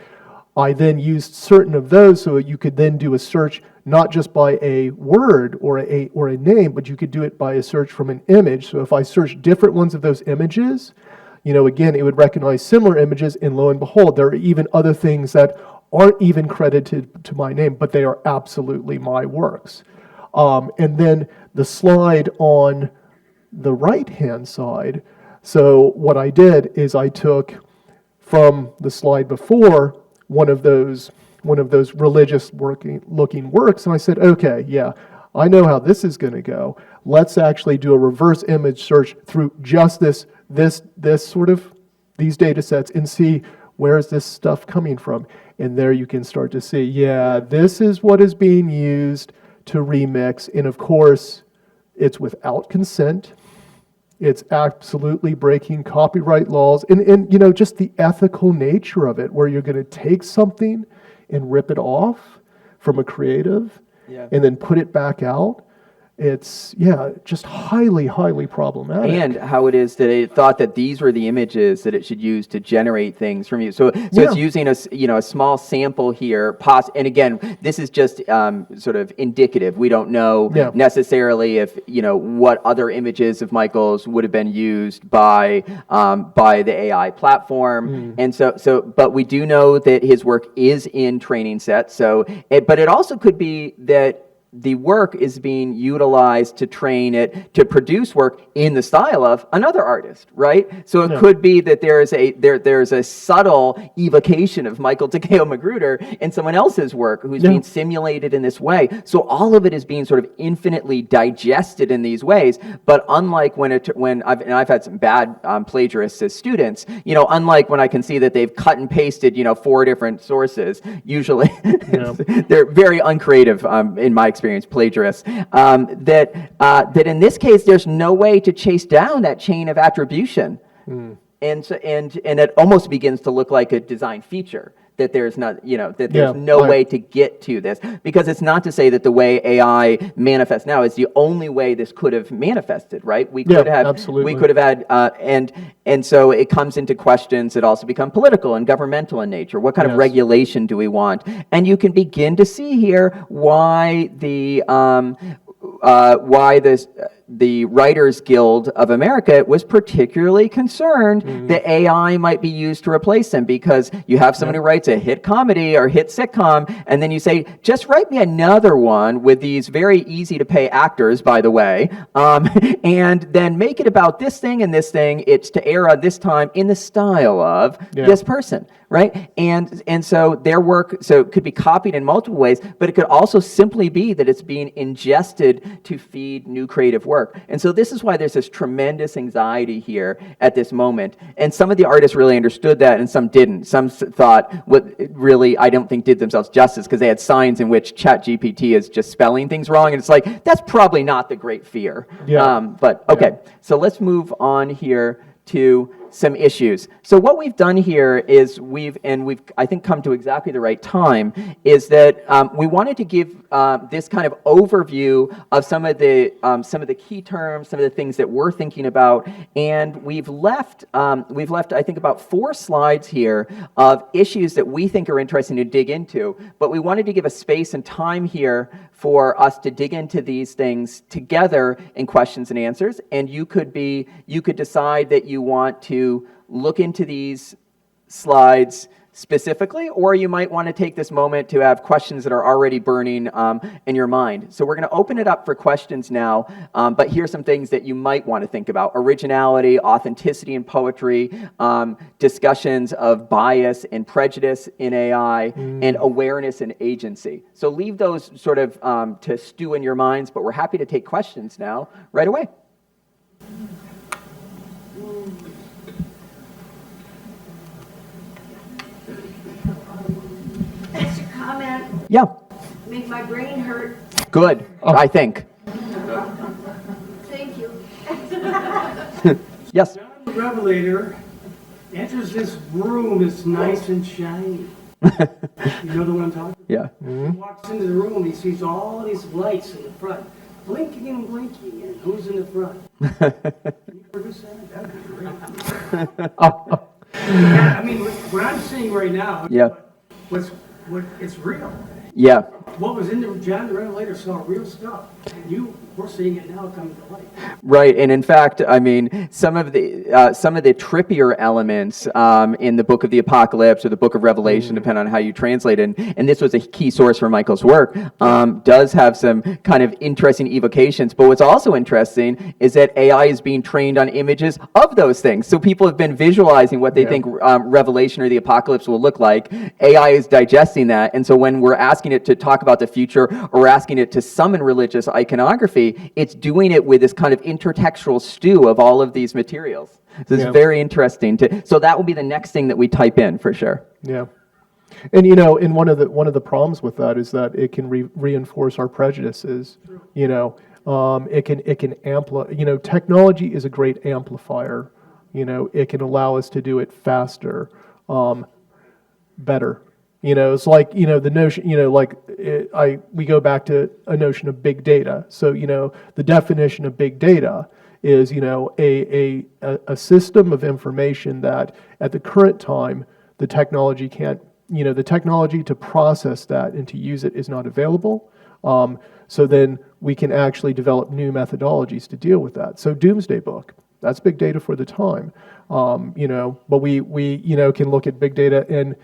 I then used certain of those so that you could then do a search not just by a word or a name, but you could do it by a search from an image. So if I search different ones of those images, again, it would recognize similar images, and lo and behold, there are even other things that aren't even credited to my name, but they are absolutely my works. And then the slide on the right-hand side, so what I did is I took from the slide before one of those religious looking works, and I said, okay, yeah, I know how this is going to go. Let's actually do a reverse image search through just this sort of these data sets and see where is this stuff coming from. And there you can start to see, yeah, this is what is being used to remix, and of course, it's without consent. It's absolutely breaking copyright laws, and just the ethical nature of it, where you're going to take something and rip it off from a creative, and then put it back out. It's, just highly, highly problematic. And how it is that it thought that these were the images that it should use to generate things from you. So it's using a small sample here. And again, this is just sort of indicative. We don't know necessarily if, what other images of Michael's would have been used by the AI platform. And but we do know that his work is in training sets. But it also could be that the work is being utilized to train it to produce work in the style of another artist, right? So it could be that there's a subtle evocation of Michael Takeo Magruder in someone else's work who's being simulated in this way. So all of it is being sort of infinitely digested in these ways. But unlike when I've had some bad plagiarists as students, unlike when I can see that they've cut and pasted 4 different sources, usually they're very uncreative in my experience. Plagiarists, that in this case there's no way to chase down that chain of attribution, and it almost begins to look like a design feature that there's not there's no way to get to this, because it's not to say that the way AI manifests now is the only way this could have manifested, right? We could have had and so it comes into questions that also become political and governmental in nature. What kind of regulation do we want? And you can begin to see here why the Writers Guild of America was particularly concerned that AI might be used to replace them, because you have someone who writes a hit comedy or hit sitcom, and then you say, just write me another one with these very easy to pay actors, by the way, and then make it about this thing and this thing. It's to air on this time in the style of this person, right? And so their work could be copied in multiple ways, but it could also simply be that it's being ingested to feed new creative work. And so this is why there's this tremendous anxiety here at this moment. And some of the artists really understood that, and some didn't. Some thought what really, I don't think, did themselves justice, because they had signs in which ChatGPT is just spelling things wrong, and it's like, that's probably not the great fear. But okay, so let's move on here to some issues. So what we've done here is we've I think come to exactly the right time, is that we wanted to give this kind of overview of some of the key terms, some of the things that we're thinking about, and we've left I think about 4 slides here of issues that we think are interesting to dig into, but we wanted to give a space and time here for us to dig into these things together in questions and answers. And you could decide that you want to look into these slides specifically, or you might want to take this moment to have questions that are already burning in your mind. So we're going to open it up for questions now, but here's some things that you might want to think about: originality, authenticity in poetry, discussions of bias and prejudice in AI, and awareness and agency. So leave those sort of to stew in your minds, but we're happy to take questions now right away. Yeah, Make my brain hurt. good, I think. Thank you. Yes. John the Revelator enters this room that's nice and shiny. You know the one I'm talking about? Yeah. He walks into the room, he sees all these lights in the front, blinking and blinking, and who's in the front? Can you produce that? That'd be great. Yeah, I mean, what I'm seeing right now, Yeah. it's real. Yeah. What was in the John the Revelator saw real stuff, and we're seeing it now come to life. Right, and in fact, I mean, some of the trippier elements in the Book of the Apocalypse or the Book of Revelation, depending on how you translate it, and this was a key source for Michael's work, does have some kind of interesting evocations. But what's also interesting is that AI is being trained on images of those things. So people have been visualizing what they think Revelation or the Apocalypse will look like. AI is digesting that, and so when we're asking it to talk about the future or we're asking it to summon religious iconography, it's doing it with this kind of intertextual stew of all of these materials. So it's very interesting. So that will be the next thing that we type in for sure. Yeah. And and one of the problems with that is that it can reinforce our prejudices. It can amplify. Technology is a great amplifier. It can allow us to do it faster, better. It's like the notion. We go back to a notion of big data. So the definition of big data is a system of information that at the current time the technology can't. The technology to process that and to use it is not available. So then we can actually develop new methodologies to deal with that. So Doomsday Book, that's big data for the time. But we can look at big data in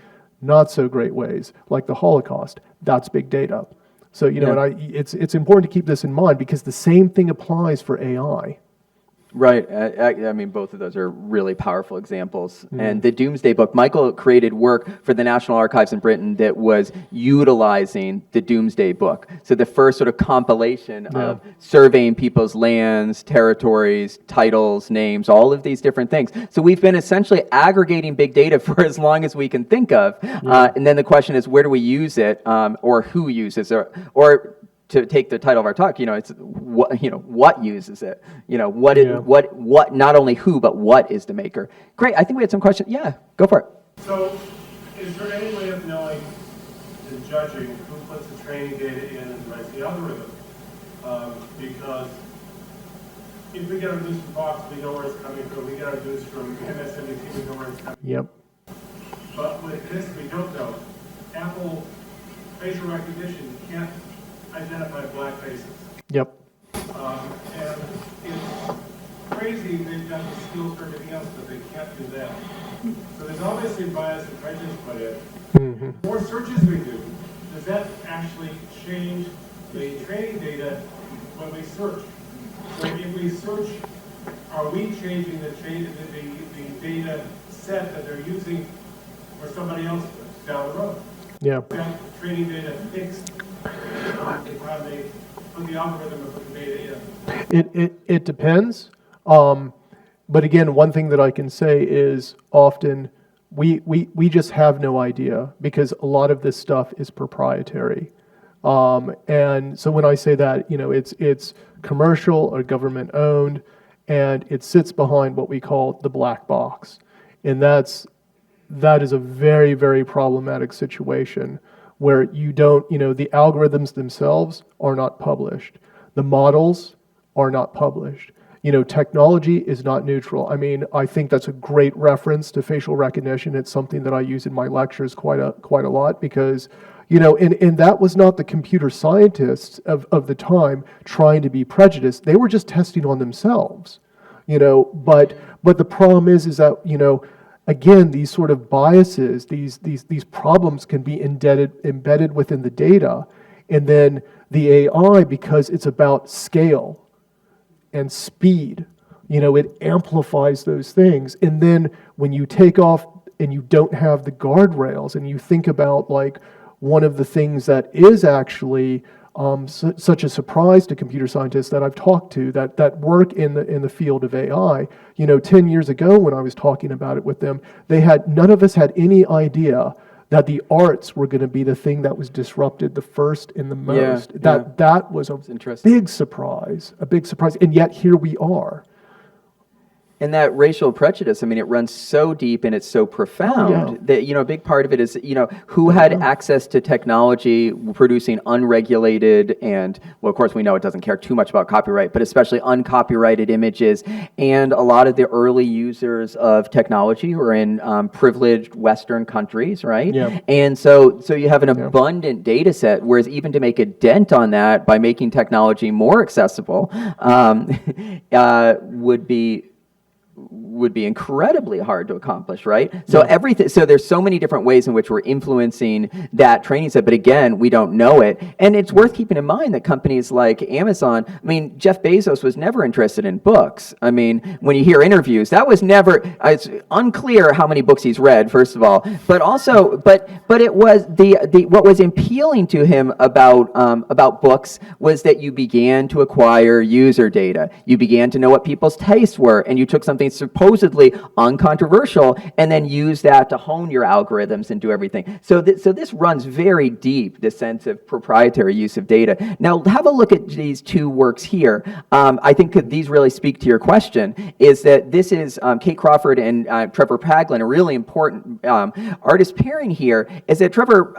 not so great ways, like the Holocaust. That's big data. So and it's important to keep this in mind because the same thing applies for AI. Right. I mean, both of those are really powerful examples. And the Doomsday Book, Michael created work for the National Archives in Britain that was utilizing the Doomsday Book. So the first sort of compilation of surveying people's lands, territories, titles, names, all of these different things. So we've been essentially aggregating big data for as long as we can think of. And then the question is, where do we use it, or who uses it, or to take the title of our talk, it's what uses it, what not only who but what is the maker. Great, I think we had some questions. Yeah, go for it. So, is there any way of knowing and judging who puts the training data in and writes the algorithm? Because if we get our news from Fox, we know where it's coming from. We get our news from MSNBC, we know where it's coming from. Yep. But with this, we don't know. Apple facial recognition can't identify black faces. Yep. And it's crazy they've got the skills for everything else, but they can't do that. So there's obviously bias and prejudice put in. The more searches we do, does that actually change the training data when we search? So if we search, are we changing the data set that they're using for somebody else down the road? Yeah. That training data fixed how they put the algorithm and put the data in? It depends. But again, one thing that I can say is often we just have no idea because a lot of this stuff is proprietary. And so when I say that, it's commercial or government owned, and it sits behind what we call the black box. And that is a very, very problematic situation where you don't, the algorithms themselves are not published. The models are not published. Technology is not neutral. I mean, I think that's a great reference to facial recognition. It's something that I use in my lectures quite a lot because, and that was not the computer scientists of the time trying to be prejudiced. They were just testing on themselves, but the problem is that, again, these sort of biases, these problems can be embedded within the data, and then the AI, because it's about scale and speed, it amplifies those things. And then when you take off and you don't have the guardrails, and you think about like one of the things that is actually such a surprise to computer scientists that I've talked to that work in the field of AI. 10 years ago when I was talking about it with them, none of us had any idea that the arts were going to be the thing that was disrupted the first and the most. yeah. That was a interesting. big surprise, and yet here we are. And that racial prejudice, I mean, it runs so deep and it's so profound that, a big part of it is, who had access to technology producing unregulated and, well, of course, we know it doesn't care too much about copyright, but especially uncopyrighted images. And a lot of the early users of technology were in privileged Western countries, right? Yeah. And so you have an abundant data set, whereas even to make a dent on that by making technology more accessible would be incredibly hard to accomplish, right? So everything. So there's so many different ways in which we're influencing that training set, but again, we don't know it. And it's worth keeping in mind that companies like Amazon, I mean, Jeff Bezos was never interested in books. I mean, when you hear interviews, that was never. It's unclear how many books he's read, first of all, but also, but it was the what was appealing to him about books was that you began to acquire user data, you began to know what people's tastes were, and you took something supposedly uncontroversial and then use that to hone your algorithms and do everything. So this runs very deep, this sense of proprietary use of data. Now, have a look at these two works here. I think that these really speak to your question, is that this is Kate Crawford and Trevor Paglen, a really important artist pairing here, is that Trevor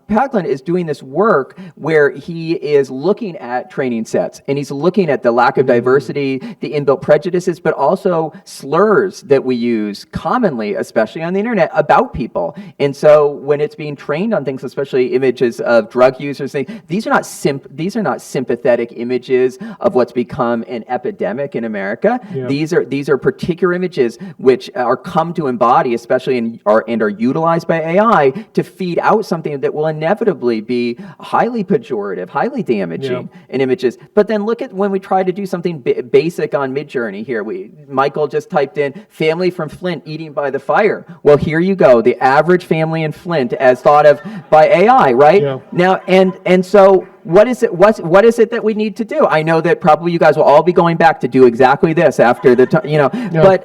Paglen is doing this work where he is looking at training sets, and he's looking at the lack of diversity, the inbuilt prejudices, but also slurs that we use commonly, especially on the internet, about people. And so when it's being trained on things, especially images of drug users, these are not sympathetic images of what's become an epidemic in America. Yeah. These are particular images which are come to embody, especially and are utilized by AI to feed out something that will inevitably be highly pejorative, highly damaging in images. But then look at when we try to do something basic on Midjourney here. Michael just typed in family from Flint eating by the fire. Well, here you go, the average family in Flint as thought of by AI, right? Yeah. Now, and so what is it that we need to do? I know that probably you guys will all be going back to do exactly this after the but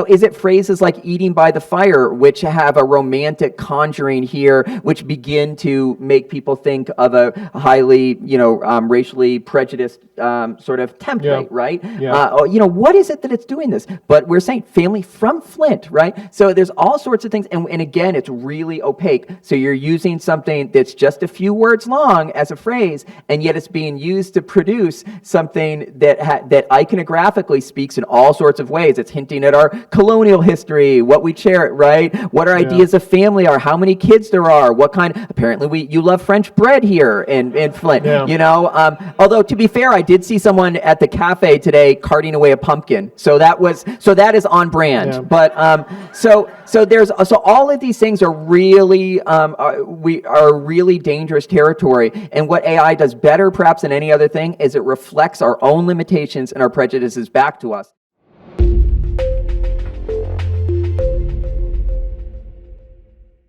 is it phrases like eating by the fire which have a romantic conjuring here, which begin to make people think of a highly racially prejudiced sort of template, right? Yeah. What is it that it's doing this? But we're saying family from Flint, right? So there's all sorts of things, and again, it's really opaque. So you're using something that's just a few words long as a phrase, and yet it's being used to produce something that iconographically speaks in all sorts of ways. It's hinting at our colonial history, what we share, right? What our ideas of family are, how many kids there are, what kind. Apparently, you love French bread here in Flint. Although to be fair, I did see someone at the cafe today carting away a pumpkin, so that is on brand. Yeah. But so all of these things are really really dangerous territory. And what AI does better, perhaps than any other thing, is it reflects our own limitations and our prejudices back to us.